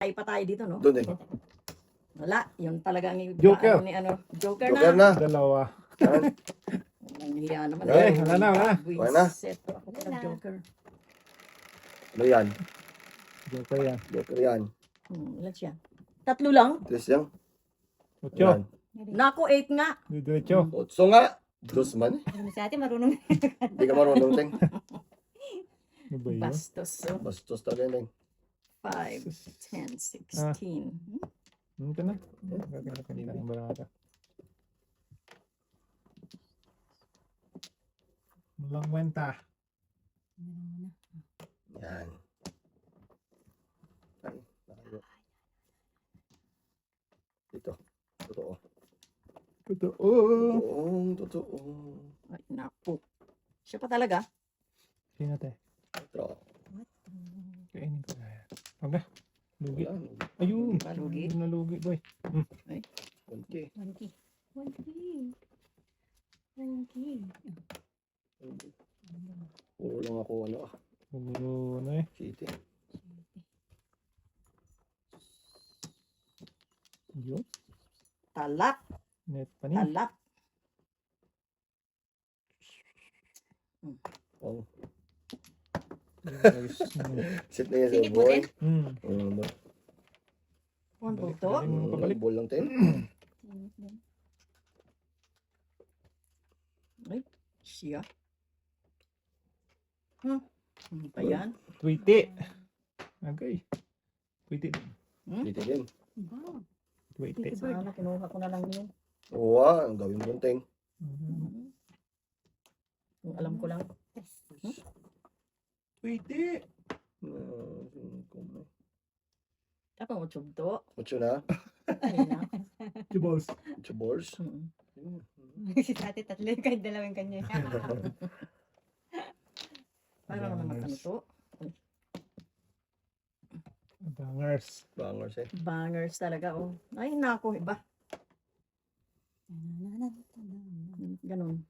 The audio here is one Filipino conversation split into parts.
Ay pa tayo dito, no? Doon din. Wala, yun talaga ang Joker. Joker Joker na. na. Dalawa. Yan. Nangihiya naman. Eh, wala na, wala na. Wala na. Buisit. Ako pala Joker. Ano yan? Joker yan. Joker yan. Ilan siya? 3 lang? Tres lang. Ocho. Yan. Nako, 8 nga. Diretso. Otso nga. Dos man eh. Sa atin marunong. Hindi ka marunong, Teng. Ano ba yun? Bastos. So, Bastos talaga, Teng. 5, 10, 16. Ano ka na? Kanina ng barata. Walang kwenta. Yan. Ay, nakayo. Dito. Totoo. Totoo. Totoo. Ay, naku. Siya pa talaga. Sino te? Totoo. Kainin ko na yan. Aga. Lugi. Wala. Ayun. Lugi. Nalugi boy. Kunti. Puro lang ako ano ah. Ano eh. City. Yun. Talak. Net pa niya. Talak. Oh. Guys, Sit na yan Singit sa mo boy. din? One Balik, to. balik mo pabalik. Ball lang, Teng. Ay, siya. Ano pa yan? Tweety. Agay. Tweety. City din. Tweety. Sana kinuha ko na lang yun. Oo ah. Ang gawin mo, Teng. Kung alam ko lang. Tweety. Tapos mo tsubto. Otso na. Ay na. Jubos. Otso balls. Si ate tatlo yung kahit dalawang kanya. Paano naman ano to? Bangers. Bangers eh. Bangers talaga, oh. Ay, nako, iba. Ganon.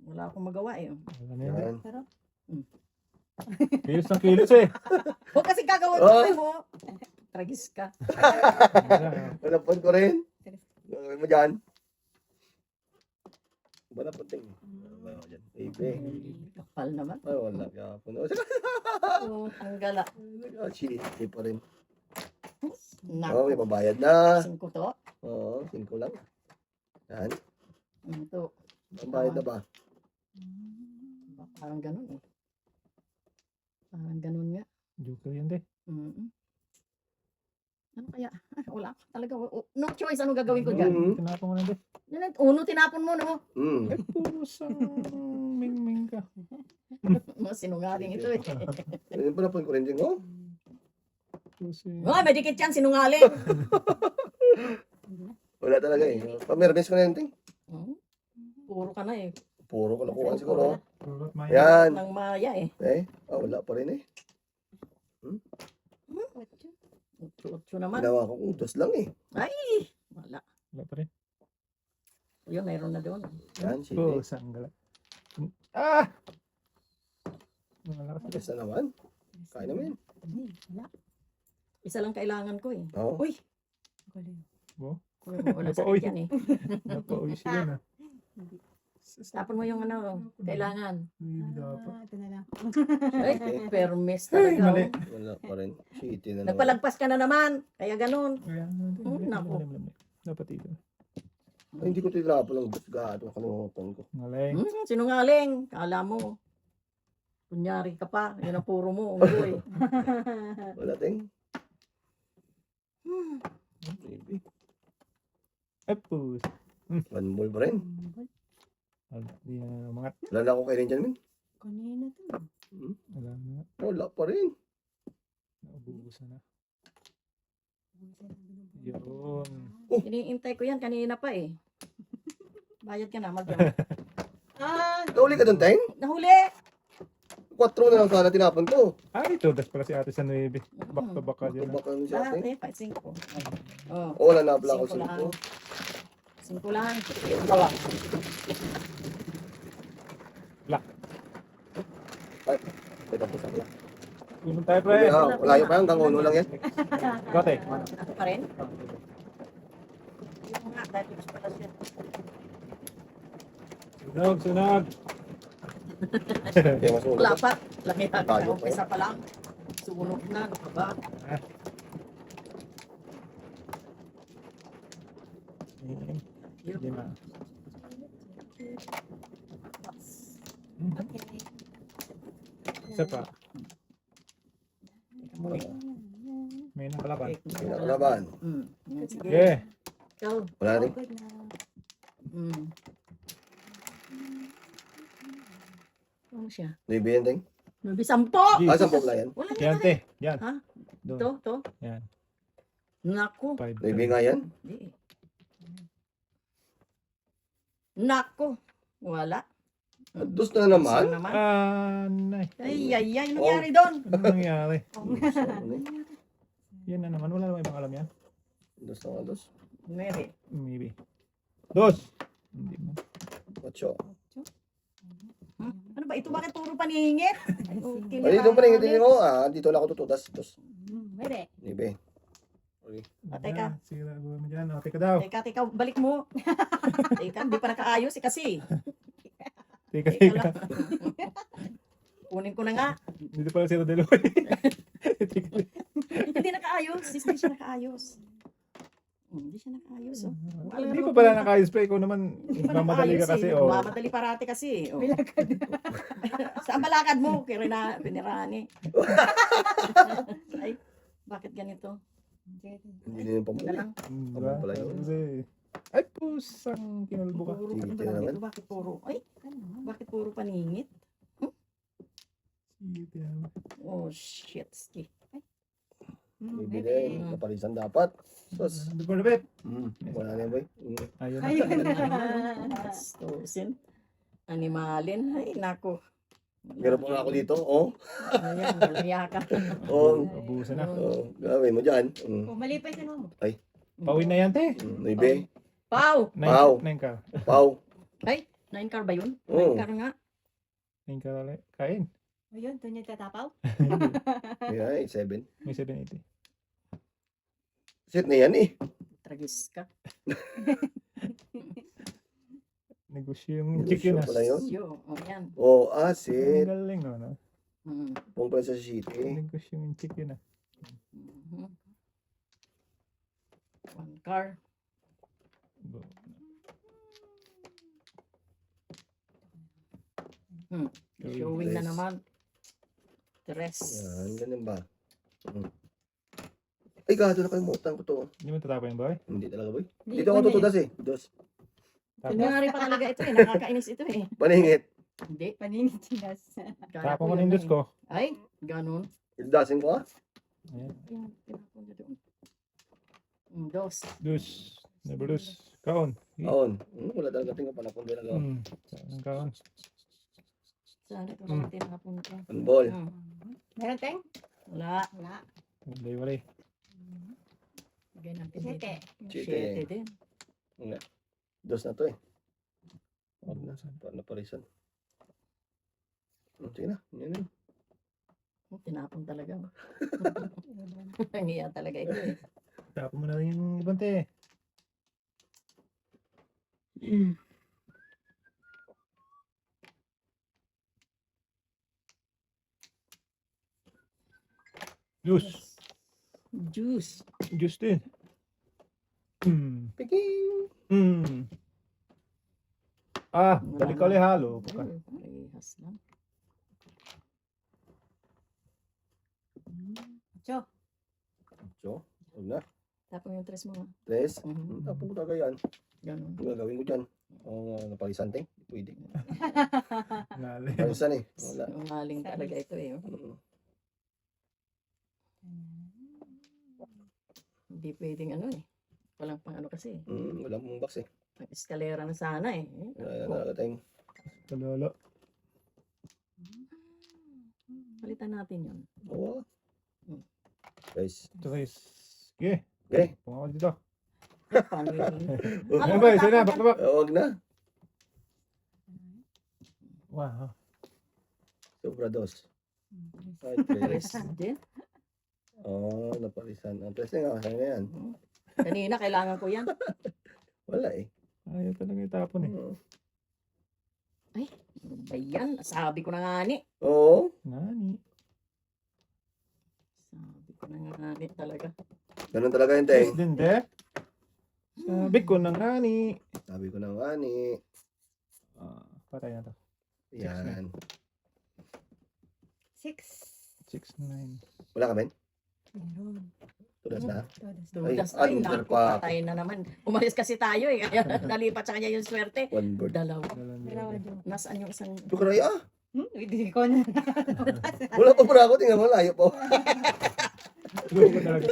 Wala akong magawa eh. Wala na yun. Yan. Pero Kilos ng kilos eh. Huwag kasi gagawin Oh. mo. Tragis ka. Nalapon ko rin. Gawin mo dyan. Ba na punting? Ano dyan? Baby. Kapal naman. Ay, wala. Yapon. Oh, ang gala. Chili pa rin. Nako. May pabayad na. 5 to. Oo, 5 lang. Yan. Ito. Ang bayad na ba? Parang ganon eh. Parang ganon nga. Joker yan de. Ano kaya? Wala ako talaga. No choice. Ano gagawin ko dyan? Tinapon ko na de. Uno, tinapon mo, no? Eh, pusang ming-ming ka. Mga sinungaling ito eh. Ayun pa napon ko rin din. Oh. Pusi. Ay, may dikit yan, sinungaling. Wala talaga eh. Pamirmis ko na yun, Ting. Puro ka na eh. Puro kalakuhan siguro. Pulot maya. Yan. Nang maya eh. Wala pa rin eh. Utso naman. Ginawa ko kung 2 lang eh. Wala. Wala pa rin. Yun, mayroon na doon. Yan, Chili. Pusang gala. Ah! Wala ka Yes na naman. Kain naman. Wala. Isa lang kailangan ko eh. Oo. Uy! Wala Napauwi. sakit yan eh. Napauwi siya na. Tapon mo yung ano, kailangan. Dapat. Ito na lang. Ay, permis Ay, talaga. mali. oh. Wala pa rin. City na naman. Nagpalagpas ka na naman. Kaya ganun. Ayan. Naku. Dapat ito. Ay, hindi ko tinapon ng gado. Kalimutan ko. Ngaling. Sinungaling. Kala mo. Kunyari ka pa. Yan ang puro mo. Unggoy. Wala, Ting. Baby. Ay, pus. One ball pa rin. Di na mga. Wala na ako kainin dyan, min. Kanina to. Wala na. Wala pa rin. Naubusan na. Yun. Iniintay ko yan. Kanina pa eh. Bayad ka na. Nauli ka doon, Ting? Nahuli. 4 na lang sana tinapon ko. Ah, ito. Das pala si ate sa 9. Back to back ka dyan. Baka nun siya, Ting. 5. Oh. Wala na pala ako 5 lang. 5 lang. Black. Ay, tapos ako lang. Inom tayo, pre. Layo pa yan, hanggang uno lang yan. Gote. Ako pa rin? Yung nga, dahil gusto pala siya. Sunog, sunog. Kaya mas ulo. Wala pa. Laki na. Tayo pa Umpisa pa lang. Sunog na. Ano pa ba? Hindi na. Okay. Isa pa. Teka muna. May nakalaban. Pinakalaban. Sige. Okay. Ikaw. Wala rin. Good na. Ano siya? Nuibe yan, Teng. Nubi 10! G. Ah, 10 pala yan. Wala Yan, na. te. Yan. Ha? Doon. Ito. Yan. Naku. 5. Nuibe nga yan. Di. Naku. Wala. Dos na naman. Isa naman. Nay. Ay. Ano nangyari doon? Ano nangyari? Ano Yan na naman. Wala naman ibang alam yan. Dos na nga, dos. Maybe. Dos. Hindi mo. 8. Ano ba ito? Bakit puro paningit? Okay, Mali doon pa rin, hindi mo. Dito lang ako tututas. Dos. Pwede. Nuibe. Teka. Sira mo dyan. Teka daw. Teka, balik mo. Teka, hindi pa nakaayos kasi. Teka, Teka teka. lang. Kunin ko na nga. Dito pala si Rodeloy. Hindi nakaayos. Hindi siya nakaayos. Hindi siya nakaayos. Oh. Hindi pa pala naka-spray ko naman. Hindi pa Mamadali ka nakaayos, kasi. eh. Oh. Mamadali parati kasi. Oh. Saan balakad mo? Kaya pinirani. Ay, bakit ganito? Hindi na yung Wala pamuli. lang. Diba? Tama pala yun. Kasi, ay, pusang kinulbo ka. Puro Sige, ganito tingnan lang naman. dito. Bakit puro paningit? Oh, shit. Ski. Nuibe din. Napalisan dapat. Dos. Hindi ko napit. Wala na yan, boy. Ayun. Ayun na. Bastusin. Animalin. Ay, nako. Meron pa nga ako dito. Oh. Ayan, walang yaka. Oh. Abusan na. Oh. Gawin mo dyan. Oh, mali pa yung mo. Pawin na yan, te. Nuibe. Pau! Wow. 9 ka. Pau. Ay, 9 car ba yun? Oo. 9 car nga. 9 ka ulit. Kain. Ayun, doon yung tatapaw. Ay, 7. May 780. Set na yan eh. Tragis ka. Negosyo yung chicken. Negosyo pala yun. Yo, oh, yan. Oh, Ang set. galing, no? Pong pala sa city. Negosyo yung chicken, Mhm. 1 car. Showing na Tres. naman. Tres. Yan, ganun ba? Ay, gado na kalimutan ko to. Hindi mo tatapon yung boy? Hindi talaga, boy. Hindi, Dito ako pwede. tutudas eh. Dos. Kunyari pa talaga ito eh. Nakakainis ito eh. Paningit. Hindi. Paningit sinas. Kaya Tapon ko yun na yung na dos eh. ko. Ay, ganun. Dasin ko ah. Ayan. Ayun, tinapon niya doon. Dos. Dus. Never lose. Kaon. Aon. Wala talaga tingin pala kung gano'n. Ang kaon. Saan ito sa tinapon ko? Handball. Meron, Teng? Wala. Wala. Walay. Lagay natin dito. Sete. Siyete din. Dos na to eh. Huwag na. Naparisan. Sige na. Yan yun. Tinapon talaga. Nangiya talaga ito eh. Tapon mo na rin yung ibang te. Juice. Juice. Juice din. Piking! Balik ka ulit halo. Parehas lang. Cho. So, huwag na. Tapon yung tres mo nga. Tres. Mhm. Tapos ko talaga yan. Ganun. Ang gagawin ko dyan. Napalisan ting. Pwede. Nali. Napalisan eh. Wala. Ang maling talaga ito eh. Hindi pwedeng ano eh. Walang pang ano kasi. Wala mong box eh. Pang eskalera na sana eh. Wala na talaga tayong. Kalolo. Palitan natin yun. Oo. Guys. Tres. Okay. Okay. Punga ko dito. Paano yun? Ano ba? Isa na. Bakla. Huwag na. Wow. Sobra dos. Ay, Tres tres. din. Oh, napalisan. Ang tres nga, saan na yan? Kanina, kailangan ko yan. Wala eh. Ayaw talaga itapon eh. Oo. Ano ba yan? Sabi ko na nga ni. Oo. Nani. Sabi ko na nga ni talaga. Ganun talaga yun, Teng. Yes din, de. Sabi ko na nani. Sabi ko na nga ni. Patay na to. Yan. 6. 6-9. Wala ka, Ben? Meron. Tulas na? Todos Ay, Dudas ano, ay, naku, pa ako. patay na naman. Umalis kasi tayo eh. Kaya nalipat sa kanya yung swerte. One bird. Dalawa. Dalawa doon. Nasaan yung isang... Tukaray, ah. Hindi ko na. Wala pa pala ako. Tingnan mo, layo po. Siguro ko talaga.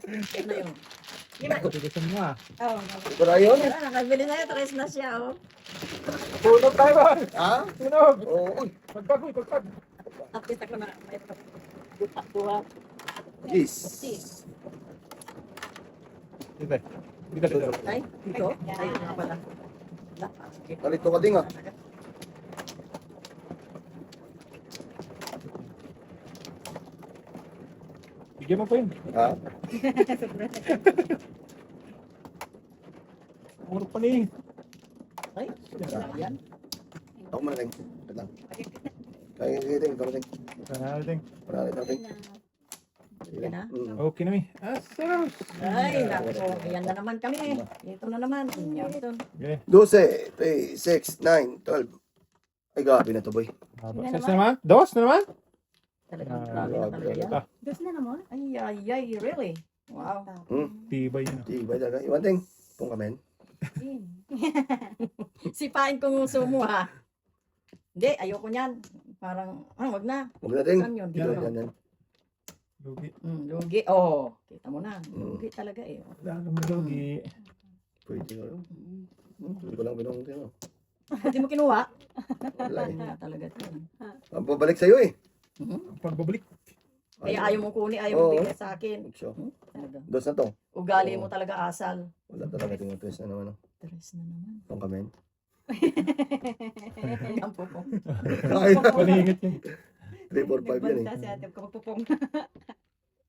Ano yung... Patigasan mo ah. Oo. Tukaray yun? Wala, nakabili na yun. Tres na siya, oh. Tunog tayo ba? Ha? Tunog! Oo. Uy. Pagpag, uy, pagpag. At least ako na... Buta, buha. Yes. Dito. Dito, dito. Ay, dito? Ay, nga pala. Wala. Sige. Nalito ka din, ah. Bigyan mo pa yun. Ha? Puro pa ni. Ay, yan. Ako man, Teng. Wait lang. Kaya Teng. Ikaw, Teng. Sanating. Marami na, Teng. Yan na. Okay na mi. Asos! Ay, naku. Ayan na naman kami. Ito na naman. Yan. Okay. 12, 3, 6, 9, 12. Ay, gabi na to, boy. Haba. Sino Ses na naman? Dos na naman? Talagang Ah, grabe na talaga yan. Ah, Dos na naman. Ay, ay, ay, really? Wow. tibay yun. Tibay talaga. Iwan, Teng. Pong kamen. Sipain ko nguso mo, ha? Hindi, ayoko niyan. Parang, wag na. Huwag na, Teng. Saan yun? Dito, Dito. yan. Lugi. Lugi. Oh, kita mo na. Lugi talaga eh. Lalo mo lugi. Pwede ko. Mm. Hindi ko lang pinuntin, oh. Hindi mo kinuha? Wala eh. Wala talaga ito. Ang pabalik sa'yo eh. Pagbabalik. Kaya ayaw mo kunin, ayaw mo Oo. bigay sa akin. So, Talaga. dos na to. Ugali Oo. mo talaga asal. Wala talaga tingin twist na naman. Oh. Tres na naman. Pong kamen. Ang pupong. Ay, Paningit yun. 3, 4, 5 yan eh. Nagbanta si ate ko magpupong.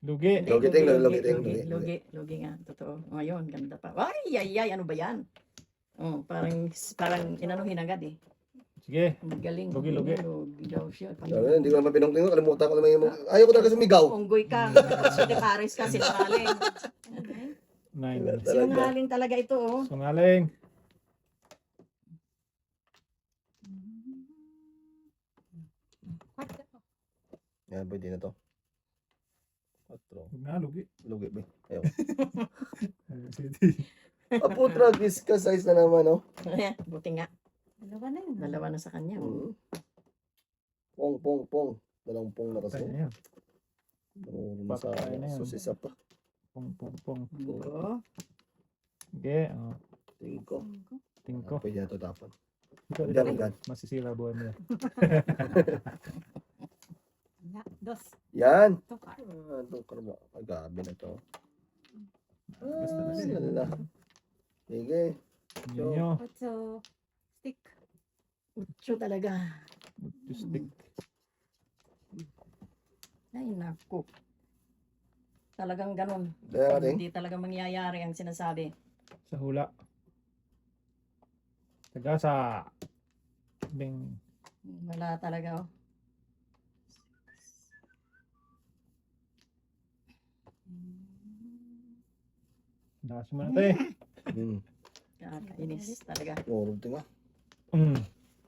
Lugi. Hindi, Lugi, ting, lugi, ting, lugi, lugi. lugi, lugi nga. Totoo. Ngayon, ganda pa. Ay, ay, ay, ano ba yan? Oh, parang inanuhin agad eh. Sige. Ang galing. Lugi, lugi. Lugi daw siya. Sabi, hindi ko naman pinuntin ko. Kalimutan ko naman yung... Ayaw ko talaga sumigaw. Unggoy ka. Sige, pares ka, sinungaling. 9. Talaga. Sinungaling talaga ito, oh. Sungaling. Yan, pwede na to. 4. Huwag na, lugi. Lugi ba? Ayaw. City. Apo, tragis ka size na naman, oh. Buti nga. Dalawa na yun. Dalawa na sa kanya. Oh. Pong, pong, pong. Dalawang pong na Patay kasi. na yan. Nangungulo sa Patay na yan. sus isa pa. Pong, pong, pong. Oo. Sige. Oh. Tingin ko. Tingin ko. Pwede na to tapon. Ito, Diyan, ito. diyan. Masisira buwan mo yan. Wala. Dos. Yan. Tukar. Itong karma. Agabi na to. Basta na siya. Lala. Sige. Ninyo. Otso. Stick. Utso talaga. Just stick. Ay, naku. Talagang ganun. Dahil natin. Hindi talaga mangyayari ang sinasabi. Sa hula. Taga sa Bing. Wala talaga, oh. Dakas mo na ito eh. Kakainis talaga. Murog tinga.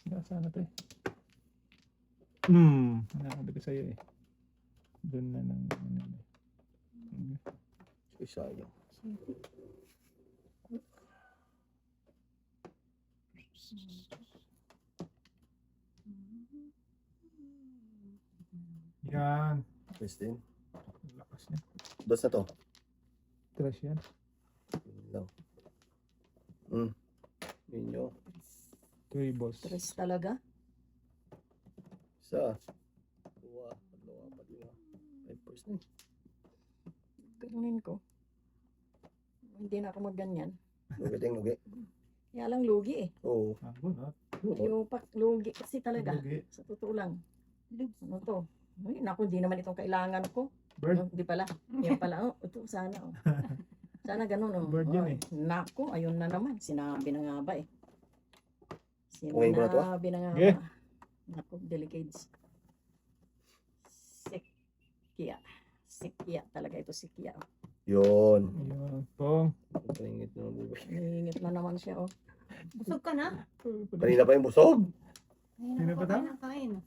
Dakas na ito eh. Nakabi ko sa'yo eh. Doon na nang ano eh. Isa yun. Yan. Christine. Lakas niya. Dos na to. Trash yan. Yun lang. Ninyo. 3 balls. Tres talaga. Isa. Dua. Tatlo. Apat. Lima. 5 first na. Ganunin ko. Hindi na ako magganyan. Lugi ting lugi. Kaya lang lugi eh. Oo. Good, ha? Yung lugi kasi talaga. Lugi. Sa totoo lang. Ano to? Ay, naku, di naman itong kailangan ko. Bird. Di pala. Yan pala. Oh, ito, sana. Oh. Sana ganun. Oh. Bird yan eh. Naku, ayun na naman. Sinabi na nga ba eh. Kumain ko na to, Sinabi na nga Yeah. ba. Naku, delicates. Sikia. Sikia talaga ito, sikia. Yun. Ayun. Pong. Pangingit na ng buboy. Nangingit na naman siya, oh. Busog ka na? Kanina pa yung busog. Sino ba daw? Kain.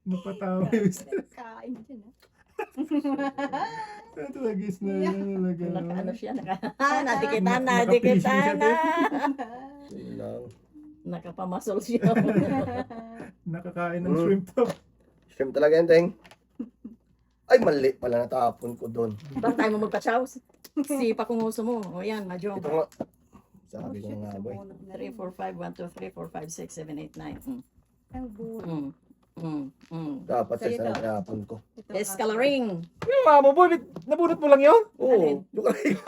Napatawa yung isa. Kain dyan ah. Natagis na yan talaga. Naka-ano siya, Nakapiso nadikitan na, siya, nadikitan na. Yun lang. Nakapamasol siya. Nakakain ng shrimp to. Shrimp talaga yan, Teng. Ay, mali pala natapon ko doon. Ba't tayo mo magpa-chows? Sipa kung uso mo. O yan, Majong. Ito nga. Sabi ko nga boy. 3, 4, 5, 1, 2, 3, 4, 5, 6, 7, 8, 9. Ang buo. Dapat sa Sa'yo isa daw. natapon ko. Escalaring. Yung mama mo, nabunot mo lang yun? Oo. Alin? Yung kanina.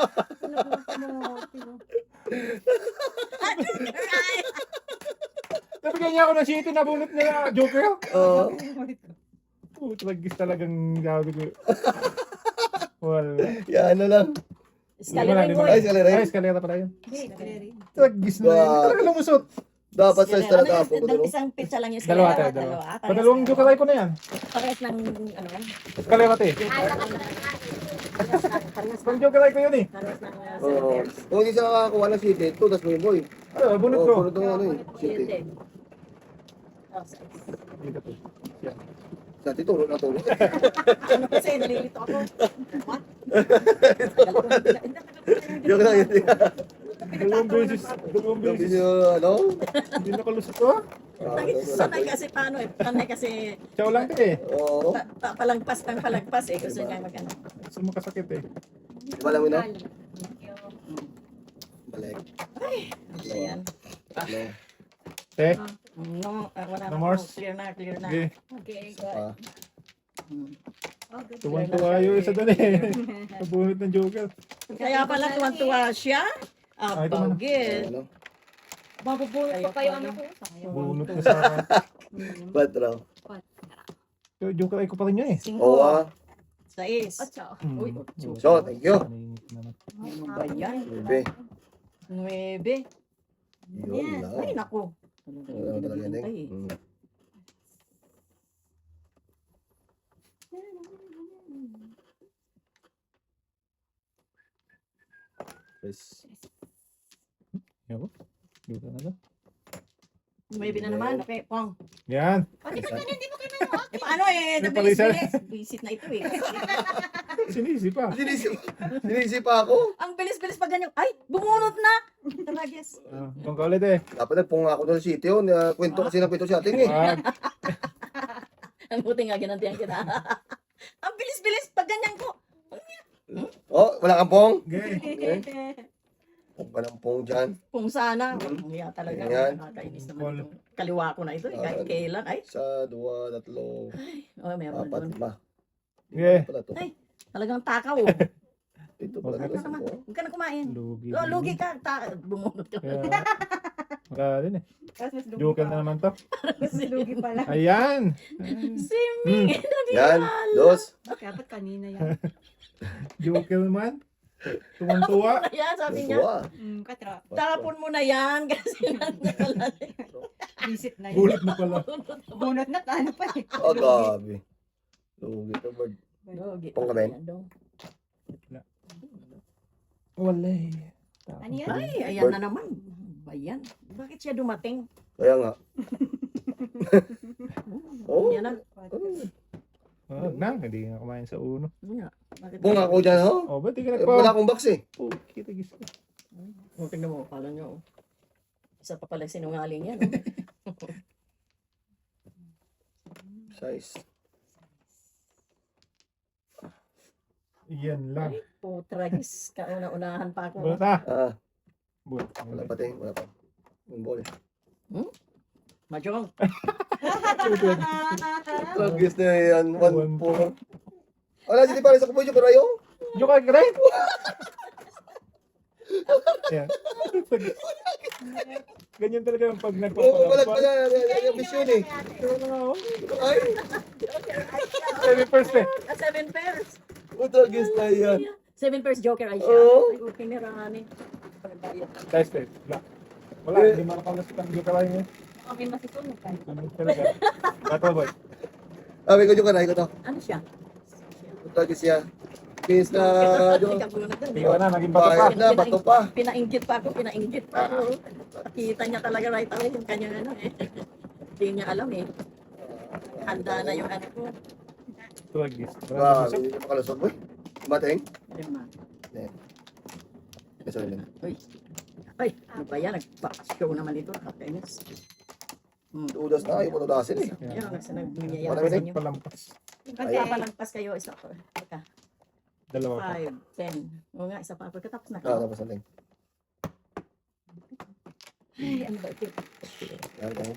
Nabigyan niya ako ng shitty, nabunot niya Joker. Oo. Tragis talagang gabi ko. Wala. Yan ano lang. Escalaring, Di ba? boy. Ay, escalera yun. Ay, escalera pala yun. Hindi, clearing. Tragis na yun. Talaga lumusot. Dapat sa isa natapon ko doon. Isang pizza lang yung Dalawa escalaring. tayo, dalawa. Ah, Padalawang Joker ko na yan. Parehas ng, ano yan? Escalera te. Pang Joker ko yun eh. Parehas ng, Oo. Kung hindi siya nakakakuha ng city, ito, tas mo boy. Ano, bunot Oo, ko. bunot ng ano eh. City. Dito to. Yan. Dati turo na turo. Ano kasi, nalilito ako. What? Joke lang yun. Dalawang beses. Dalawang Yung beses. video, ano? Hindi nakalusot to. Sanay kasi paano eh. Sanay kasi Chow lang to eh. Oo. palagpas ng palagpas eh. Gusto niya mag-ano. Gusto mo kasakit eh. Wala mo na? Balik. Ayan. Ano? Eh, No, wala No na. more? Clear na, clear na. okay. Okay. Pa. Oh, good. Tuwang-tuwa yung isa doon eh. Nabunot ng Joker. Kaya pala tuwan-tuwa siya. Ah, ito muna. Pagit. Ano? Mabubulot pa kayo ano ko. Bunot na sa akin. Ba't raw? Pero Joker ay ko pa rin yun eh. Oo 5, ah. 6. Ocho. Uy, Hmm. 8. So, thank you. Nanginit naman. Ano ba yan? Bebe. 9. Yun lang. Ay, naku. Ano talaga yun, Ay. Teng? Yes. Yo. Joker na to. Maybe na naman. Okay, Pong. Yan. Pati pa ganyan, hindi mo kinano. Eh, paano eh? May palisan. Visit na ito eh. Sinisi pa. Sinisip pa ako. Ang bilis-bilis pag ganyan. Ay, bumunot na! Taragis. Kung ka ulit eh. Dapat nagpunga ako doon sa city yun. Kwento kasi ng kwento sa ating eh. Wag. Ang buti nga ginantihan kita. Ang bilis-bilis pag ganyan ko. Oh, wala kang pong? Okay. Huwag ka ng pong dyan. Kung sana. Kaya talaga. Ayan. Nakakainis naman ito. Kaliwa ko na ito. Eh. Kahit kailan. Ay, Isa, dua, tatlo, oh, meron apat, doon. lima. Okay. Pala to. Ay. Talagang takaw. Oh. Ito pala Okay. to. Huwag ka naman. Huwag ka na kumain. Lugi. Oh, lugi ka. Bumunot ka. Kaya, wala din eh. Tapos mas lugi Joker pa. na naman to. Mas lugi pala. Ayan. Simi. Yan, dos. Dapat kanina yan. Joker naman. Tuwang-tuwa. Ayan, sabi niya. Dua. Katra. Tapon mo na yan kasi nandalan. Visit na Bulit yun. na pala. Bunot na ano pa eh. Oh, gabi. Lugi to, bird. Lugi. Pong kamen? Ayan daw. Wala eh. Ano yan? Ay, ayan na naman. Ayan. Bakit siya dumating? Kaya nga. Oh. Yan na. Wag na, hindi nga kumain sa uno. Yan. Bakit Bunga ako dyan, ho? Oh, ba't di ka Eh, nagpa? wala akong box eh. Oh, kita-gis ka. Oh, tingnan mo, kala nyo. Isa pa pala sinungaling yan. Size. Yan lang. Putragis. Kauna-unahan pa ako. Bulat ah. Ah, Bulat. wala pa ting, wala pa. Yung ball. Majong. Tragis na yan. One, 1-4. Wala, hindi pa rin sa kupoy pero ayaw. Joker ka rin? Ayan. Ganyan talaga yung pag Oo, walang nagpapalampas. pala. Mission eh. Ay, 7 first eh. 7 pairs. putra guys na yan. 7 pairs joker ay siya. Oo. Ay, okay ni Rani. Pagbayad. Test eh. Wala. Wala, Eh. hindi makakalas ka. Hindi ka lang yun. Kami masitulog kayo. Ano talaga. Battle boy. Ah, may ko na, ko to. Ano siya? Putra guys siya. Guys na, Tingnan na, naging bato pa. bakit na, bato pa. Pinainggit pa ako. Kita niya talaga right away yung kanyang ano eh. Hindi niya alam eh. Handa na yung ano ko. Tuwagis. Wow, hindi na makalusog boy. Kumating? Lima. Sorry man. Uy. Ay, ano ba yan? Nagpa-show naman ito. Kakainis. Udas na, ayaw mo udasin eh. Yan, nagniyayari Marami sa inyo. Palampas. Okay. Palampas kayo. Isa ko. Teka. Dalawa pa. 5, 10. Oo nga, isa pa. Pagkatapos na Ah, kayo. tapos natin. Ay, ano ba ito? Yan tayo.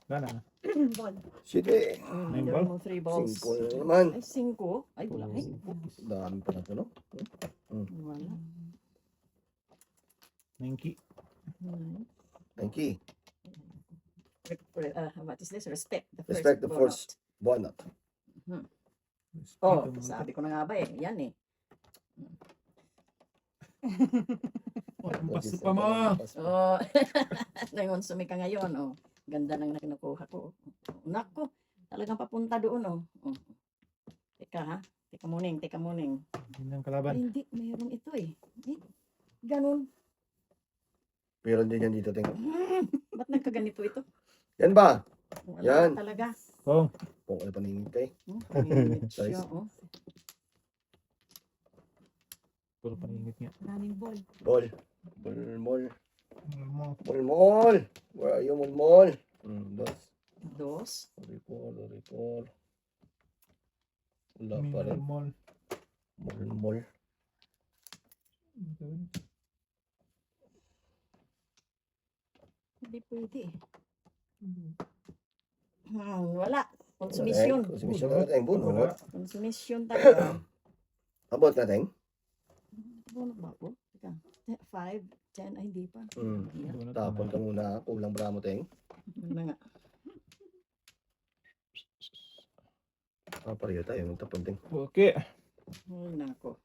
Wala na. Ball. Shit eh. Nine Meron ball? mo 3 balls. Simple na naman. Ay, 5. Ay, wala. Ay, Dami pa na ito, no? wala. Ninki. Nine. Thank you. What is this? Respect the first. Respect the ball first bonnet. out. Oh, sabi ko na nga ba eh. Yan eh. Palampas pa mo. Oh, nangonsumi ka ngayon. Oh, ganda ng nakuha ko. Nako, talagang papunta doon. Oh. Oh. Teka ha. Teka muning. Hindi ng Ay, kalaban. hindi, mayroon ito eh. Ganun. Meron din yan dito, ting. Ba't nagkaganito ito? Yan ba? Wala Yan. talaga. Oh, Pong ano paningin kay. Pangingit siya, Size. oh. puro paningit nga. Maraming ball. Ball. Mol. Mo. Mol. Where are you, mol? Dos. Dos. Report. Wala pa rin. Mall. Mol. Hindi pwede eh. Wala. Konsumisyon. Konsumisyon na natin. Bunot. Konsumisyon talaga. Abot natin. Bunot ba po? Teka. 5, 10, ay hindi pa. Tapon ka muna. Kulang bramo, ting. Ano nga. Pareho tayo. Magtapon, ting. Okay. Ay, nako.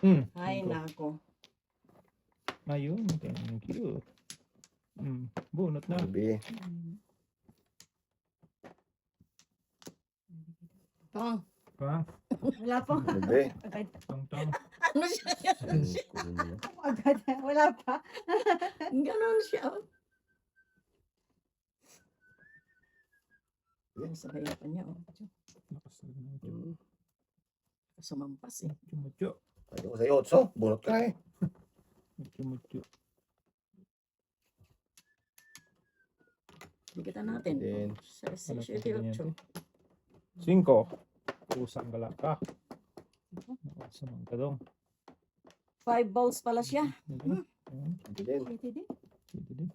Hmm. Ay, nako. Ayun. Thank you. Bunot na. Sabi. Pang. Pa. Wala po. Sabi. Agad. Tong. Ano siya? Agad. Wala pa. Ganon siya. Oh. Ay, sabayan pa niya. Oh. Lakas na ng Sumampas eh. mucho. Ayaw ko sa'yo, Otso. Bunot ka eh. Mucho. Bigitan natin. Then, 6, 7, 8. 5. Pusang galaka. Sa mga kadong. 5 balls pala siya. Ayun. then. Pwede din. Pwede din.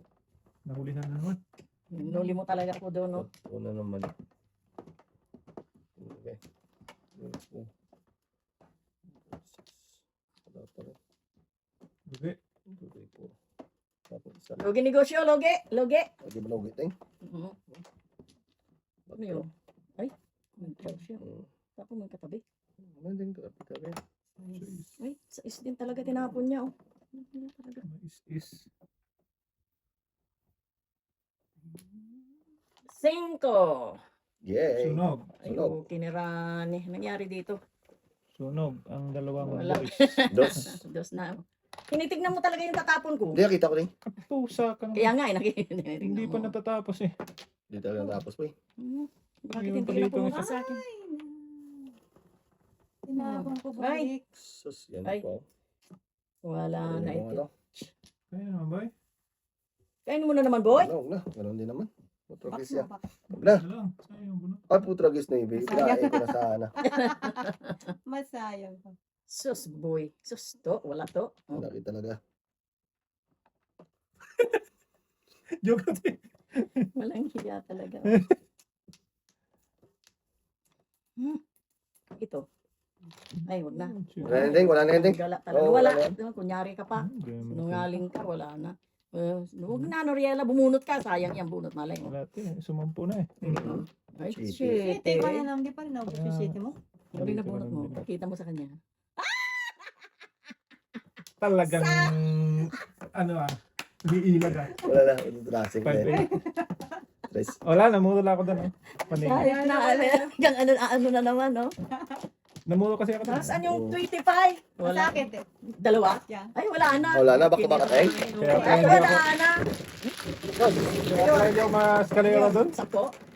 Nahuli na naman. Nuli mo talaga ako doon, no? Una naman. Okay. Wala pa rin. Okay. 2, 3, 4. Tapos isa. Logi negosyo, logi. Logi. Lagi ba logit, ting? Ano yun? Ay, nagtraw siya. Tapos may katabi. Ano din ka? Pitabi. Ay, sa is din talaga tinapon niya, oh. Ano talaga? Is. 5. Yay! Sunog. Ay, oh, kinirani. Nangyari dito. Sunog. Ang dalawang Wala. boys. Dos. Dos na. Tinitignan mo talaga yung tatapon ko. Hindi, nakita ko rin. Pusa ka Kaya naman. nga, eh, Hindi pa natatapos eh. Hindi talaga tapos po eh. Bakit Ayun, hindi palito na pumunta nga. sa akin? Tinapon ko Ay. balik. Sus, yan Ay. po. Wala na ito. Kaya naman boy. Kainin mo na naman, boy. Huwag na, ganoon din naman. Putragis Box yan. mo ba? Huwag na. Wala lang. Sayang bunot. Ay, putragis na ibig. Kinain ko na sana. Masayang pa. Sus, boy. Sus, to. Wala to. Oh. Laki talaga. Joke natin. Walang hiya talaga. Ito. Ay, wag na. Wala na ending, wala na ending. Gala talaga. Oo, Wala. wala na. Kunyari ka pa. Hindi naman Sinungaling ka, wala na. Huwag na, Noriela, bumunot ka. Sayang yan, bunot malay mo. Wala ito, sumampu na eh. Ay, Cheating. shit. Shit, kaya lang, di pa rin naubos yung shit mo. Uli na bunot mo. Pakita mo sa kanya. Talagang, ano liilag Wala na, drasing na. 5-8. Tres. Wala, namula ako doon. Panig. Ay, ano na naman, no? Namula kasi ako doon. Nasaan yung Oo. 25? Wala. Sakit eh. Dalawa? Yan. Ay, wala na. Wala na, back-to-back attack? Kaya Ay, hindi wala ako- na. Kaya hindi ako maskalera doon. 10?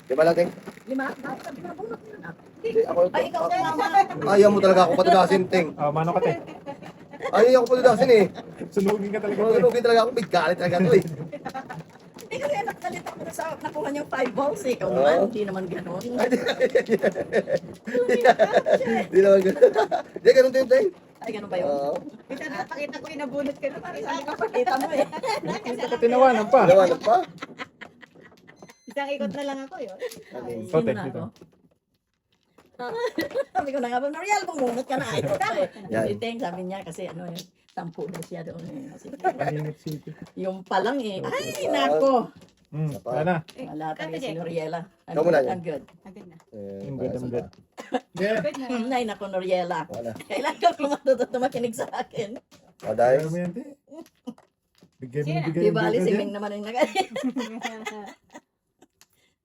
Di ba lang, Teng? 5? Bakit sabi mo na bunot mo na? Hindi, ako. Ay, ikaw tumama. Ayaw mo talaga ako patudasin, Teng. Mano ka te. Ayaw ako patudasin eh. Sunugin ka talaga. Kung te. nalugin talaga ako, may galit talaga ako eh. Hindi kasi nakalit ako na sa nakuha niyang 5 balls eh. Ikaw Oo. naman, hindi naman ganun. Ay, Di naman ganun. Di, ganun din, Teng. Ay, ganun ba yun? Oo. Kita na, pakita ko yung nabunot ka na. Saan ka pakita mo eh? Hindi ka tinawanan pa. Dalawa pa. Isang ikot na lang ako yun. Ay, Tote, sino na dito. ako? Sabi ko na nga ba, Noriel, bumunot ka na. Ay, tapos. Yan. Si Teng, sabi niya kasi ano eh, 10 na siya doon eh. Kasi, Paningat city. yung palang eh. Ay, nako. Wala na. Wala talaga si Noriela. I'm Ikaw muna good, yan. I'm good. Agad na. I'm good, I'm good. Yeah. Agad na. Ay, nako, Noriela. Wala. Kailangan ko matututo makinig sa akin. Madayos. Kaya mo yan te. Bigay mo, Sino na? bigay Di mo. ba, bigay si mo. Ming naman yung nag-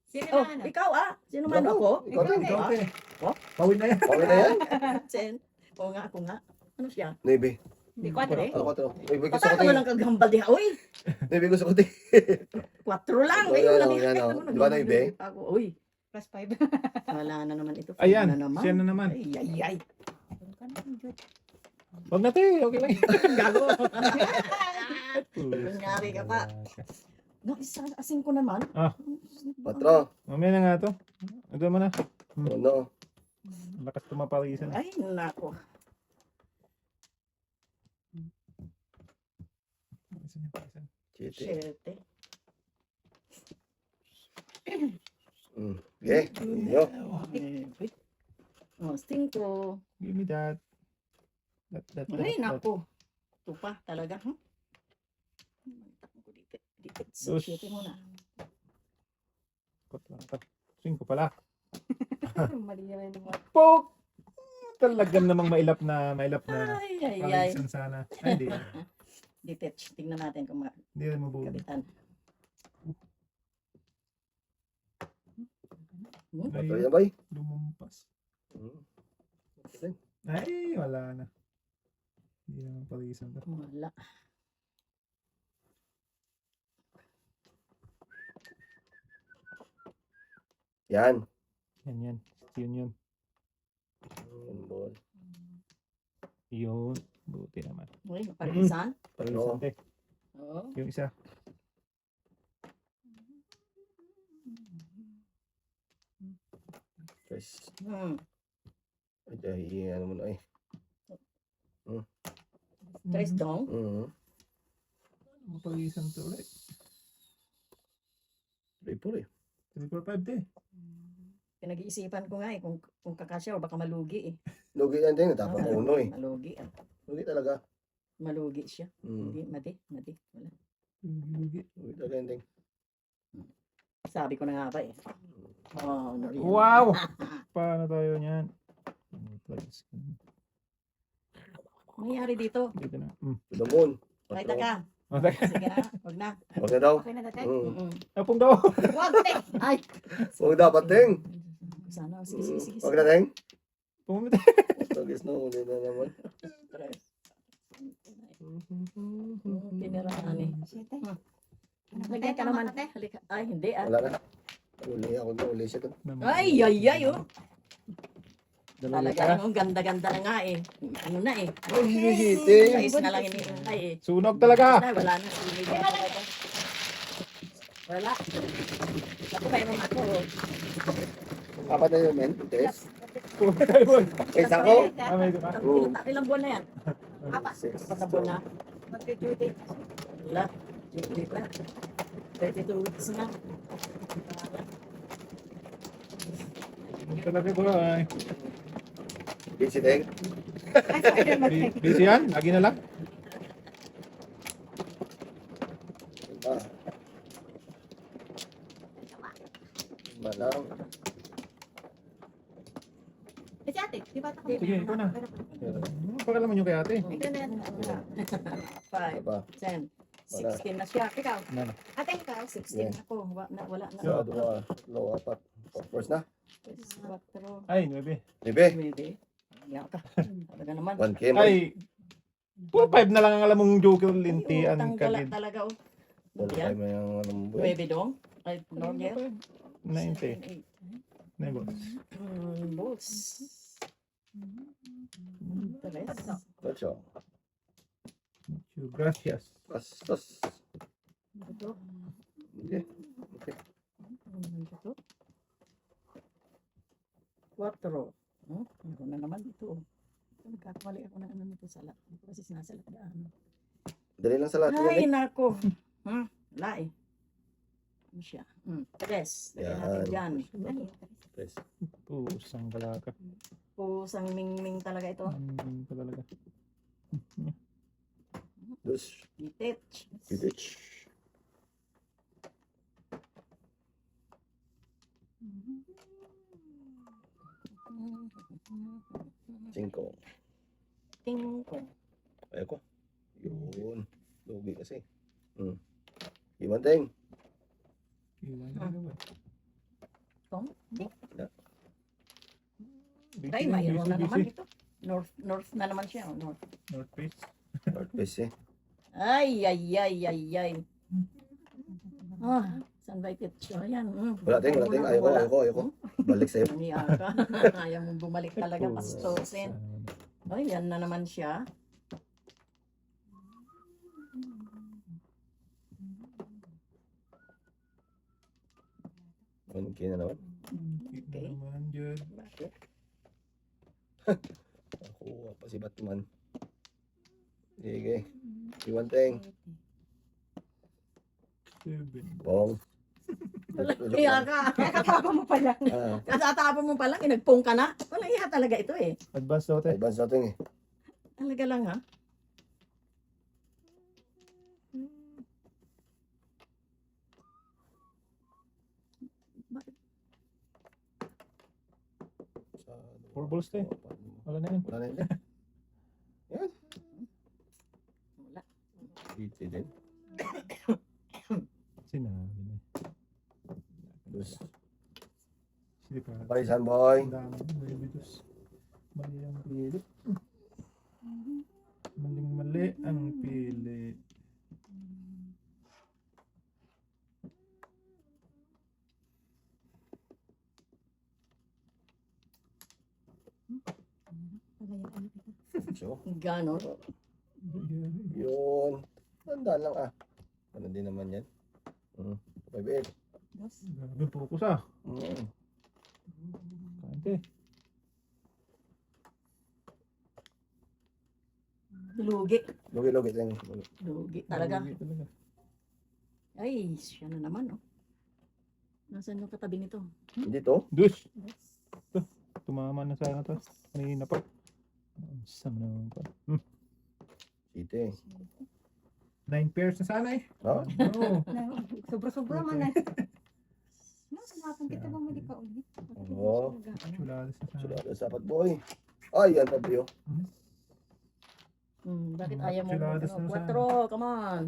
Sino Oh, na ano? ikaw Sino man Ikaw. ako? Ikaw, Teng. Ikaw te. Oh? Pawin na yan. Okay na yan. Sen. Oo nga, ako nga. Ano siya? Navy. Hindi, 4 eh. Ako, 4. Navy gusto ko, Pataka mo Teng. lang kagambal diha. Uy, Navy gusto ko, Teng. 4 lang. Oh, Ayun yan, lang. oh, yan, oh. Ano, Di ba, Naibe? Ako, uy, Plus 5. wala na naman ito. Ayan, na naman. siya na naman. Ay, ay, ay. Huwag na te, okay lang. Gago. Kunyari ka pa. Asin ko naman. 4. Mamaya na nga to. Ito mo na. Ano? Lakas tumapalisan. Ay, nako. Cheating. Shit. Okay. Yo. Wait. Oh, sting ko. Give me that. That. Ay, nako. Ito pa, talaga. Takbo ko dito. Dito. Dos. Shit mo na. Kot lang ito. 5 pala. Mali naman yung mga. Poke! Talagang namang mailap na Ay, ay, ay. palisan sana. Ay, hindi. Detach. Tingnan natin kung Hindi rin mabuo. makabitan. Ito yan, boy. Lumumpas. Ay, wala na. Hindi naman palisan to. Wala. Yan. Yan. Yun. Ball. Yun. Buti naman. Uy, parisan. Palisan te. Oo. Yung isa. Tres. Hmm. Ano mo na eh. Tres dong. Palisan to ulit. 3-4 eh. 3-4-5 te. Pinag-iisipan ko nga eh, kung kakasya o baka malugi eh. Lugi yan din. Tapos Ah, uno eh. Malugi. Lugi talaga. Malugi siya. Hindi, madi. Wala. Lugi talaga yan din. Sabi ko na nga ba eh. Oh, Noriel. Wow! Paano tayo niyan? Nangyari dito. Dito na. To the moon. Pakita ka. Okay. Sige na, wag na. Huwag na daw. Okay na dati? Mm-mm. Apong daw. Wag, te! Ay! Huwag dapat ting. Sana, sige. Huwag na ting. Pumita. Tagis na uli na naman. Tres. Piniraan eh. Shit eh. Lagyan ka naman. Halika. Ay, hindi ah. Wala na. Uli siya doon. Ay, oh. Dalawa Talaga, ka. ang ganda-ganda na nga eh. Ano na eh. Ay, hihiti. Guys na lang hinihintay eh. Sunog talaga. Wala na. Hindi na talaga. Wala. Ako kayo naman ako. Apat na yun, men. Tres. Pumita tayo. Isa ko. May ito ka. Ilang buwan na yan? Six. Apat na buwan na. Mag-duty. Wala. Jubilee pa. 32 weeks na. Talaga ba ay? Busy din. Ay, Spider-Man. Busy yan? Lagi na lang? Diba? Diba lang. Eh, si ate, di ba ito Sige, ikaw na. Pakalaman nyo kay ate. Ikaw na yan. 5, Diba? 10, Wala. 16 na siya. Ikaw, Ano? Ate, ikaw. 16 ako. Wala na. So, dua, dalawa, apat. First na. 4, Ay, 9. Bebe. maybe. Iyak ka. Talaga naman. 1K mo. Ay, 4-5 na lang ang alam mong joker lintian Utang ka gala din. talaga. Oh. 1K Yan. mo yung ano mo. boy. Maybe dong. Ay, no, yeah. 90. Negos. Bulls. Tres. Ocho. Gracias. Bastos. Ito. Okay. Ito. 4. Ano na naman ito. Nagkakamali ako na ano nito salat. Hindi ko kasi sinasalat daan. Dali lang sa lahat Ay, yan eh. nako. Wala eh. Ano siya? Tres. Lagyan natin Yan. dyan. Tres. Pusang galaka. Pusang ming-ming talaga ito. Ito talaga. Dos. Ditich. Pitich. Cinco. Tingko. Ayoko. Yun. Lugi kasi. Iwan Iwan na ba? Tong. Busy, Ay, mayroon na busy, naman busy. ito. North na naman siya. North. North face. North Face eh. Ay, ay, ay, ay, ay. Saan ba ikit siya? Yan. Wala ting. Ayoko. Balik sa'yo. Umiyak ka. Ayaw mong bumalik talaga, pastosin. Ay, yan na naman siya. One K na naman. Okay. Naman dyan. Bakit? Nakuha pa si Batman. Sige. Iwan ting. 7. Bong. Iyak ka. Nakakapa mo pala. Katatapon mo pa lang, nagpong ka na. Walang iya talaga ito eh. Advance daw tayo. Advance natin eh. Talaga lang ha. Four balls tayo. Wala na yun. Wala na yun. Yan. Wala. Easy din. Sinabi na. Dos. Sige pa. Parisan boy. Ang dami. Maybe dos. Mali ang pili. Maling mali ang pili. So, Ganon. yun. Tandaan lang ah. Ano din naman yan. 5-8. Grabe focus ah. Kante. Lugi. Lugi-lugi lang. Lugi talaga. Talaga. Ay, siya na naman oh. Nasaan yung katabi nito? Hindi to. Dus. Tumama na sana to. Kanina pa. Sama naman pa. City. 9 pairs na sana eh. Oh. No. Sobra-sobra man na. Nasanapan kita ba mali ka ulit? Oo. Chuladas na sana. Sulada sapat boy. Ay, yan pa bro. Bakit Mga ayaw mo? chuladas na sana. 4, come on.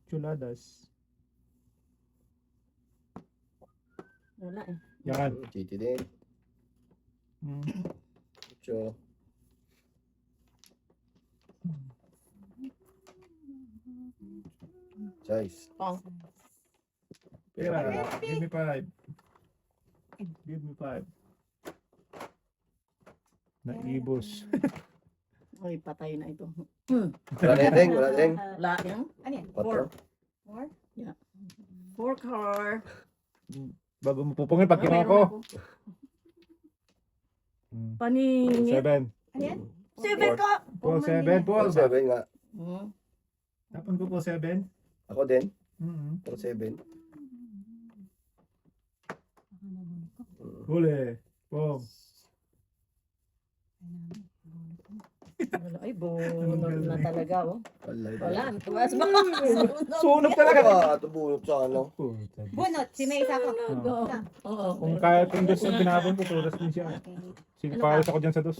Chuladas. Wala eh. Yan. City din. 8. Size. Pang. Pera. Give me 5. Give me 5. Naibos. Ay, patay na ito. Wala na din. Wala din. Wala yan. Ano yan? 4. More? 4 car. Bago mo pupungin pag kinuha ko. Paningit. 7. Ano yan? 7 ka. Paul 7. Paul. 7 nga. Tapon ko po 7. Ako din. Mm-hmm. 7. Huli. Pong. Ay, bunot na talaga, oh. Wala, tuwas ba? Sunog talaga. Ah, ito bunot sa ano. Puta. Bunot, si May isa ko. Oo. Isa. Oo. Kung kaya itong dos na tinapon ko, turas din siya. Okay. Sige, Ano pares ka? ako dyan sa dos.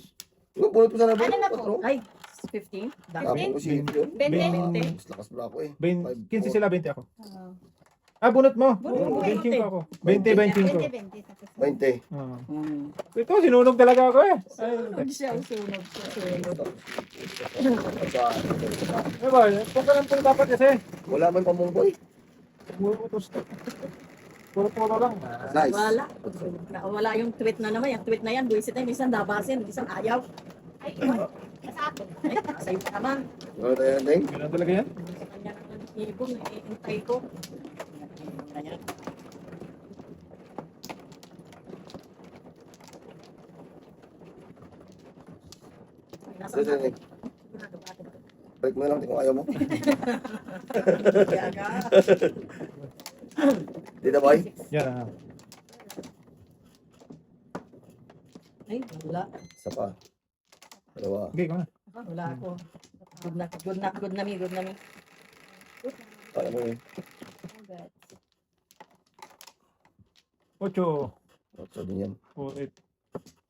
Yung bunot ko sana ba? Ano na po? Ay, 15? Tapos Dami. ko si yun. 20. Mas lakas bra ko eh. 15 sila, 20 ako. Oo. Ah, bunot mo. Bunot mo, 25 ako. 20. 20. 20. Tapos 20. Ah. Hmm. Ito, sinunog talaga ako eh. Sunog siya, sunog siya, sunog. Ano ba? Kung ka lang po dapat kasi. Wala man pamungkoy. Puro lang. Nice. Wala. Wala yung tweet na naman. Yung tweet na yan, buwisit na. Minsan labasin, minsan ayaw. ay, ikaw. Sa akin. Ay, sa'yo pa naman. Ano tayo Deng? Ganun talaga yan. Sa kanya naman ibon, iintay ko. Ayan. Nasa Dito, Deng. Break mo na lang, di ko ayaw mo. Dito, boy. Yan ah. Ay, wala. Isa pa. Dalawa. Okay, ikaw na. Wala ako. Good na, good na, good na me, good na me. Kaya mo yun. 8. Otso din yan. 8.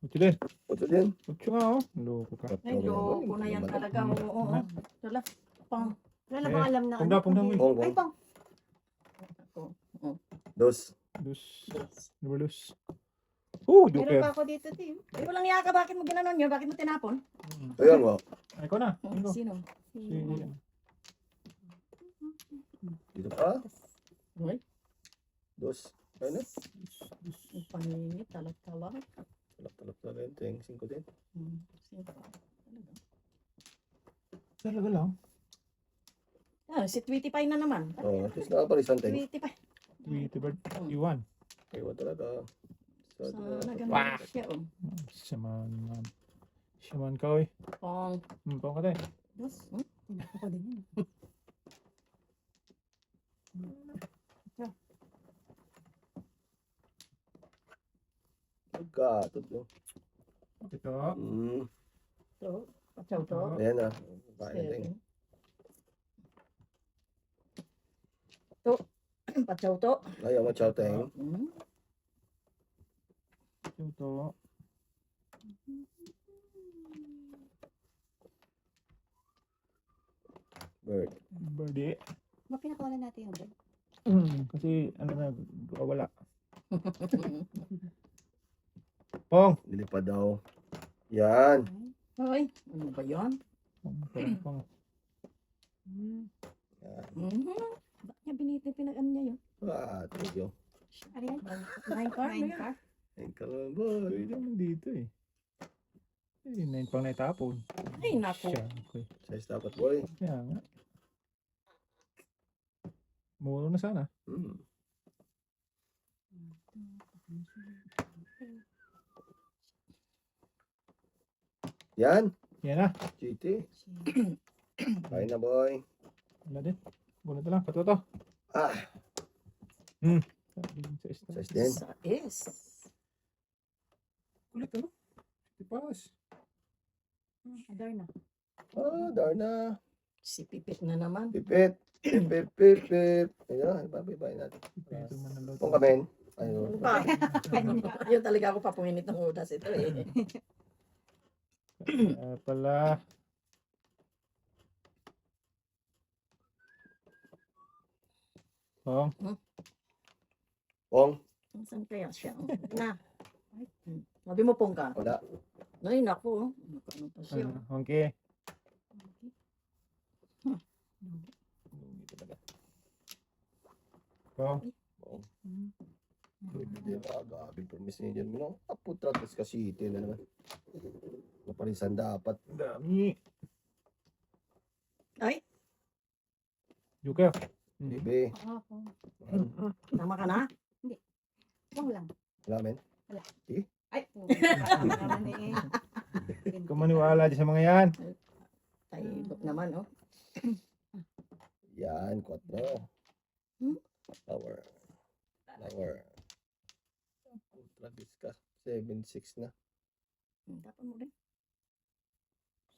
8 din. Otso din. 8 nga oh. Loko ka. Ay, loko na yan talaga. Oo, oo. Wala. Pang. Wala bang alam na Pongda, pongda mo. Pong, Ay, pong. pang. Dos. Dos. Meron Joker. pa ako dito, Tim. Ay, walang yaka. Bakit mo ginanon yun? Bakit mo tinapon? Ayan mo. Ay, ikaw na. Oh, Ikaw. sino? Sige. Dito pa. Uy, Dos. Ayun na. ang pangingit. Talag-talag. Talap-talap na rin. Teng. 5 din. Sino pa? Talaga. Talaga lang. Ah, si Tweety Pie na naman. Oo. Tapos nakapalisan Teng. Tweety Pie. 20 bird. Iwan. Iwan talaga. Sana Sa ganun siya, oh. Siyaman. Siyaman ka oy. Pong. Pang ka tayo. Dos. Tinako ko din yun. Pagkatod yun. Ito. To. Pachaw to. Ayan na. Bayan Teng. Seven. To. Pachaw to. Ayaw mo, chow Teng. Ito. Bird. Birdie. Ba pinakawalan natin yung bird? Kasi ano na, wala. Pong. Lilipad daw. Yan. Hoy, ano ba yun? Pong. Yan. Ba't niya pinag-ano niya yun? Ah, thank you. Ano yan? Nine car? Nine car? Thank you, boy. Pwede naman dito eh. Eh, 9 pang naitapon. Ay, naku. Siya, okay. Size dapat, boy. Kaya nga. Muro na sana. Yan. Yan na. GT. Kain na, boy. Wala din. Bunot na lang. Patuto. Ah, Size na. size din. Sa is. Kulit ano? Tipas. Adorna. Ah, Darna. Si Pipit na naman. Pipit. Pipit, pipit. Ayan, ibabay natin. Ito man ang Kung loto. kamen. Ayun. Yun talaga ako papunginit ng udas ito eh. Pala. Pong. Pong. Saan kaya siya? Na. Sabi mo pong ka. Wala. Ay, naku. Ano pa siya? Okay. Pong. Hindi ba agabi permis niya dyan mo no? Aputratos kasi ito na naman. Naparisan dapat. Dami. Ay, Joker. Bebe. Ako. tama ka na? Pang lang. Wala men. Ay, naman eh. Kung maniwala dyan sa mga yan. Tayo naman, oh. Yan, 4. Power. Power. Aputratos ka. 7-6 na. Tapon mo rin.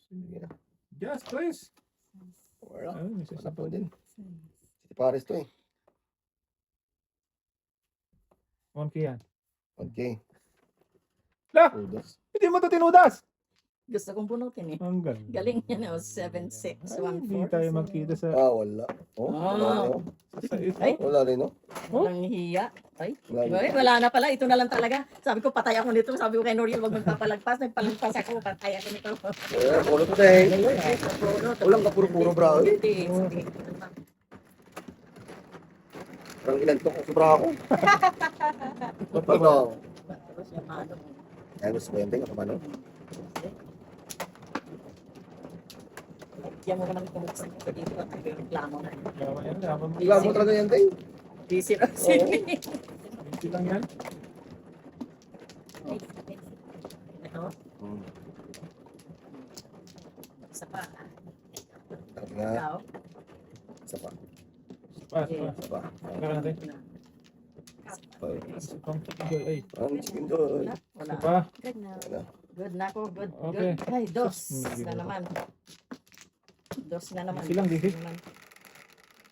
Sige na. Just please. Wala. Ayun, may Wala sisa po pa. din. Si Paris to eh. 1K yan. Okay. La! Kudos. Hindi mo ito tinudas! Gusto kong bunutin eh. Ang galing. Galing yan oh. 7-6, Ay, hindi 1-4. tayo magkita sa... Wala. Oh, Ah. wala rin, oh. sa ito. Ay. Wala rin, oh. Walang hiya. Ay, Wala rin. wala na pala. Ito na lang talaga. Sabi ko, patay ako nito. Sabi ko kay Noriel, wag magpapalagpas. Nagpalagpas ako. Patay ako nito. Ulo ko dahil. Ay, kapuro. Walang kapuro-puro, bro. Hindi. Sige. Parang inantok ko. Sobra ako. Pagkaw. Tapos yung ano. Kaya gusto ko yan, tingnan ko paano. Yan mo naman itong buksan ko dito at reklamo na. Wala mo talaga yan, ting. Busy na si Hindi lang yan. Ito, isa pa. Tapos nga, Ikaw. isa pa. Ah, Isa pa. Tara natin. Okay. Isa pang enjoy. Ay, Ang chicken doon. Wala. Wala. isa pa. Good na. Wala. Good na ako. Good. Okay. Good. Ay, dos Medyo- na naman. Dos na naman. Easy lang, easy. Naman.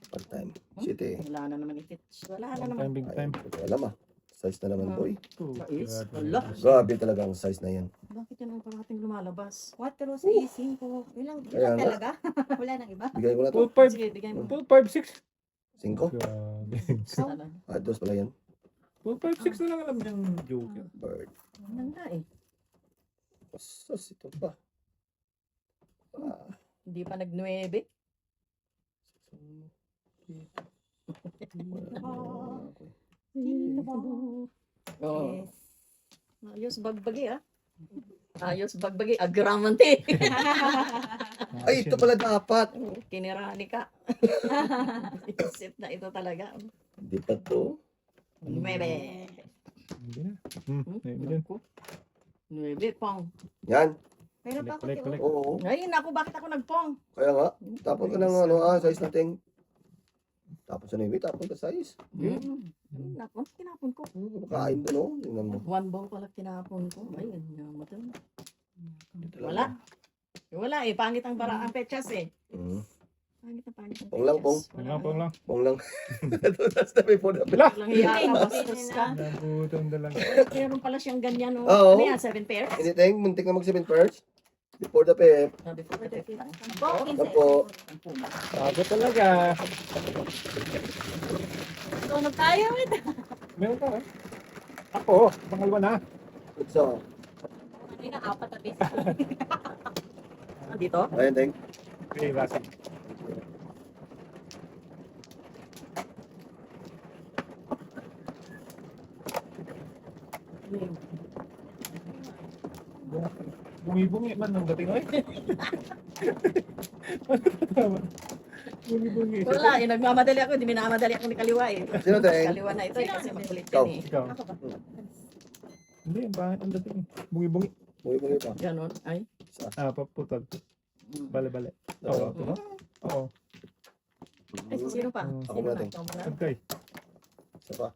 Part time. City. Wala na naman itits. Wala na One naman. time, big Ay, time. hindi ko alam ah. Size na naman boy. Oh, Sais. God. Wala. Grabe talaga ang size na yan. Bakit yan ang parating lumalabas? 4, 6, 5. Ilang Kaya nga. talaga? Wala nang iba? Bigay ko na to. Full 5, Sige, bigay mo. full 5, 6. 5. Grabe. Sana. Dos pala yan. Full 5, 6 na lang alam niyang joke. Bird. Nanda eh. Sus, ito pa. Ah. Hindi pa nag-9. Oh. Yes. Ayos bagbagi ah. Ayos bagbagi. Agramante. Ay, ito pala dapat. Kinirani ka. Isip na ito talaga. Hindi pa to. 9. Hindi na. Maybe din. 9 pong. Yan. Meron pa ako Collect, collect. Oo. Ay, naku, bakit ako nagpong? Kaya nga. Tapos ka ng size natin. Tapos sa navy, tapos ka size. Ay, naku, tinapon ko. Kain ko, no? Tingnan mo. One ball pala tinapon ko. Ay, yan mo to. Ito Wala. Wala eh, pangit ang bara ang pechas eh. Mm. Pangit ang pechas. Pong lang, pong. Pang lang. Pong lang. Ito, that's the before the Wala! Walang hiya ka, bastos ka. Nabutang na lang. Meron pala siyang ganyan. Oh. Oo. Ano yan, 7 pairs? Anything, muntik na mag 7 pairs. Before the pep. Ah, before the pep. Ano po? Bago talaga. Tunog tayo. Meron ka eh. Ako, pangalawa na. So, Hindi na 4 na beses. Ah, dito? ayun, ting. Okay, Rasi. Bungi-bungi man nung dating ay. Bungi-bungi. Wala eh, nagmamadali ako. Hindi minamadali ako ni Kaliwa eh. Sino, ting? Kaliwa na ito eh, kasi makulit Ikaw. yan eh. Ikaw. Ako ba? Hindi, ang pangit ang dating. Bungi-bungi. Buhay pa. Ganon. Ay. Ah, paputol. Mm. Bale-bale. Oo. Oo. Oo. Ay, sino pa? Ako Sino natin. Ikaw muna. Okay. Isa pa.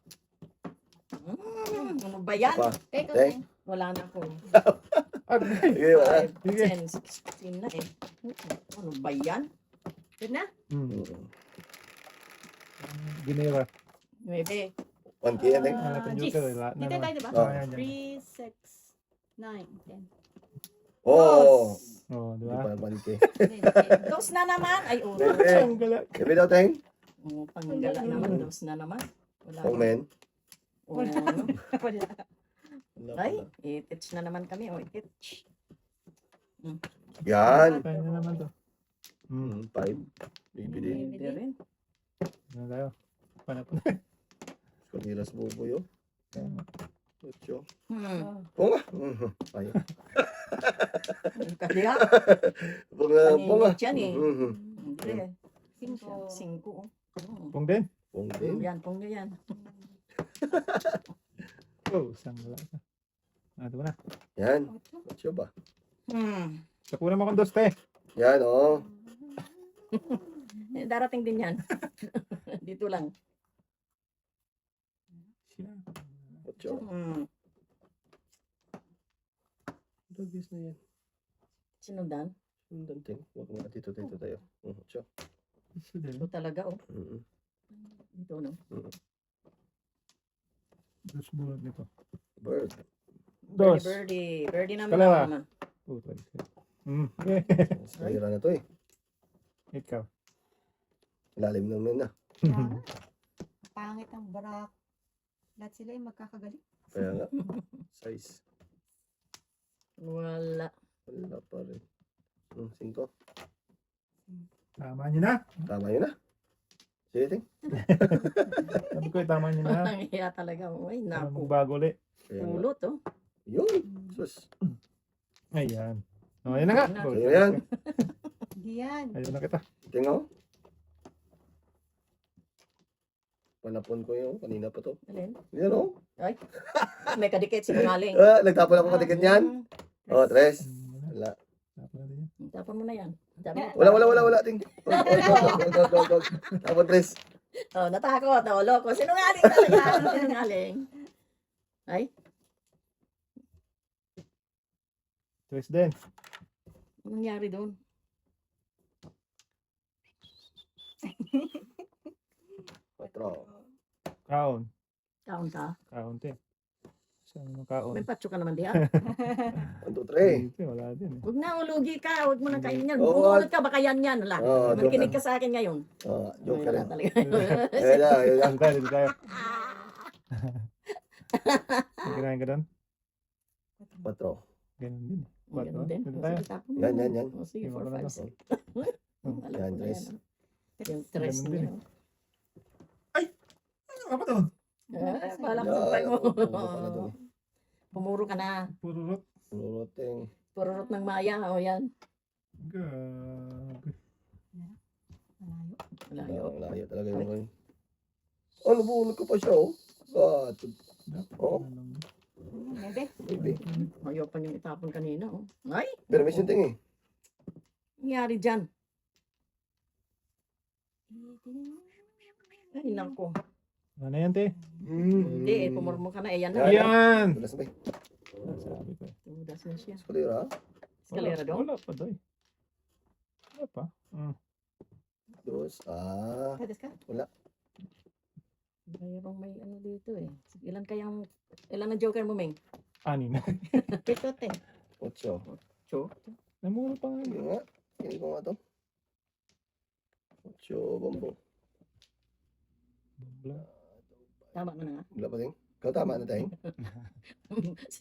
Ano ba yan? Isa pa. Take Ting. Wala na ako. Okay. Sige, wala. 5, 10, 16 na eh. Ano ba yan? Good na? Hmm. Ginera. 9. 1K yan, ting. Ah, Gis. joker, wala na Dito naman. tayo, diba? Oh. Ayan, yan. 3, 6, 9, 10. Oo. Oh, di Hindi ba? pa naman ito eh. Dos na naman. Ay, oh. Bebe. Ang gala. Gabi daw, ting. Oh, panggala naman. Dos na naman. Wala. Pong men. Oh, ano? Wala. Ay, itich na naman kami. Oh, itich. Yan. Tayo na naman to. Hmm. 5. Bibili. Hindi rin. Ano tayo? Paano po? Kanilas buboy, oh. 8. Hmm. Nga. Ayaw. Kaya, Bunga. paninit yan eh. Mhm. Hindi. 5. 5. Oh. Pong din? Pong Oh, din. yan, pong yan. Oh, isang gala ka. Ah, ito na. Yan. 8 ba? Hmm. Tapunan mo akong dos, te. Yan, oh. Eh, darating din yan. Dito lang. 8. Hmm. Doggies na yan. Sinundan. Sundan ting. Huwag nga dito tayo. Siya. Isa din. Ito talaga, oh. Mm-mm. Ito, no? Dos bulat nito. Bird. Dos. Birdie. Birdie naman. Kalawa. naman. Oh, twice. Sira na to eh. Ikaw. Lalim naman na. Kaya, pangit ang barak. Lahat sila ay magkakagaling. Kaya nga. Size. Wala. Wala pa rin. 5. Tama niyo na. Tama yun na. Sige, ting. Sabi ko, tama niyo na. Walang hiya talaga. Ay, Para naku. magbago ulit. Kaya nga. Pulot, oh. Yun. Sus. Ayan. O, ayan na nga. Ayan na. Oh, Ayan. Hindi yan. Ayun na kita. Tingnan. Panapon ko yun. Kanina pa to. Alin? Yan o. May kadikit si Bungaling. Nagtapon ako katikit niyan. Oh, 3. Wala. Tapos natin yan. Tapon mo na yan. Sabi mo, Wala. Ting. Go. Tapon 3. oh, natakot. Oh, loko. Sinungaling talaga. Sinungaling. Ay, Twice din. anong nangyari doon? Patro. Kaon. Kaon ka? Kaon te. Saan mo kaon? May patso ka naman diha. 1, 2, 3. Dito, wala din eh. Huwag na, ulugi ka. Huwag mo nang kainin yan. Oo, Bumulot ka, baka yan yan. Wala. Oo, joke Makinig lang. ka sa akin ngayon. Joke ka Wala rin. talaga. Ayan na. Dito tayo, dito tayo. May kinain ka doon? 4. Ganun din eh. Ganun din. Dito O, tayo. sige, tapon mo. Yan. O, sige, Yung 4, wala 5, na. 6. Alam Yan, ko na tres. yan. Yung tres Ganun niya. din Ano ba doon? Pala ko Yeah, mo. puro ka na dun. Pumuro ka na. Pururot. Ting. Pururot ng Maya. O yan. Gabi. Malayo. Malayo. Layo talaga yun. Roy. Nabunod ko pa siya oh. Oh. Bebe. Baby. Ayaw pa niyong itapon kanina. Oh. Ay, Pero may sinting eh. nangyari dyan. Ay, nako. Ano na yan te? Hindi, pumurmo ka na. Ayan na. Yan! Wala sabay. Sabi ko eh. Tudas na siya. Skalera. Eskalera doon. Wala pa doy. Wala pa. Dos. Kadas ka? Mayroong may ano dito eh. Ilan ang joker mo, Ming? Anin. Ito, te. 8. Cho. Namura pa nga. Hindi nga. Hindi ko nga to. 8 bombo. Wala. Tama na nga. Wala pa ting. Ikaw tama na ting.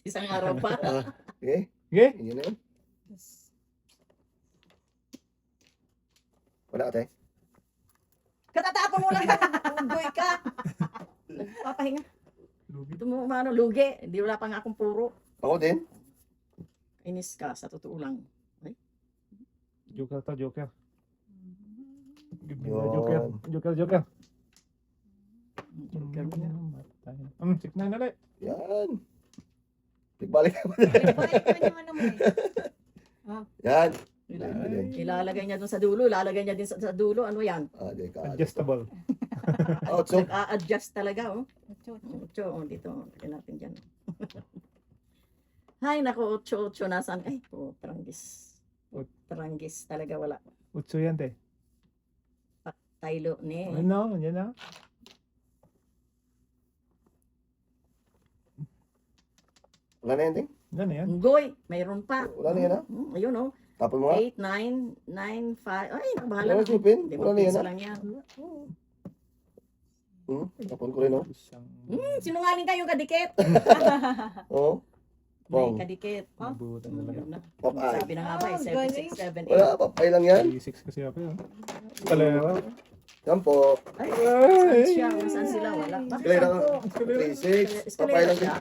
Isang araw pa. Okay. Okay? Yun na yun. Wala ka ting. Katatapon mo lang. Unggoy ka. Nagpapahinga. Lugi. Ito mo, lugi. Hindi wala pa nga akong puro. Ako din. Inis ka, sa totoo lang. Joker to, Joker. Give me the Yun. Joker. Joker. Joker mo yan. Matay. 6-9 na ulit. Yan. Pigbalik ka pa. Balik ka naman naman eh. Yan. Ilalagay niya dun sa dulo. Ilalagay niya din sa dulo. Ano yan? Di ka. Adjustable. 8. Nag-a-adjust talaga, oh. Ocho. Ocho, oh, dito. Tignan natin dyan. Hay, naku, ocho. Nasaan? Ay, tranggis. Tranggis talaga wala. 8 yan te. Taylo ni. Ano? Yan na. Wala na yan ting. Yan na yan. Unggoy, mayroon pa. Wala na yan ha. Ayun, oh. Tapon mo nga. 8, 9, 9, 5. Ay, nakabahala Wala na. na sipin. Di Wala ba, na yan pisa ha. lang yan. Tapon ko rin oh. Isang Sinungaling kayo kadikit. Oo. May Bong. kadikit. Oh, nabutan na lang. yun na. Popeye. Sabi na nga ba, 7, 6, 7, 8. Wala, papay lang yan. 36 kasi ako yun. Kalera. Yan po. Ay, saan siya? Saan sila? Wala. Bakit Eskalera. saan po? 3, 6. Papay Eskalera lang din. siya.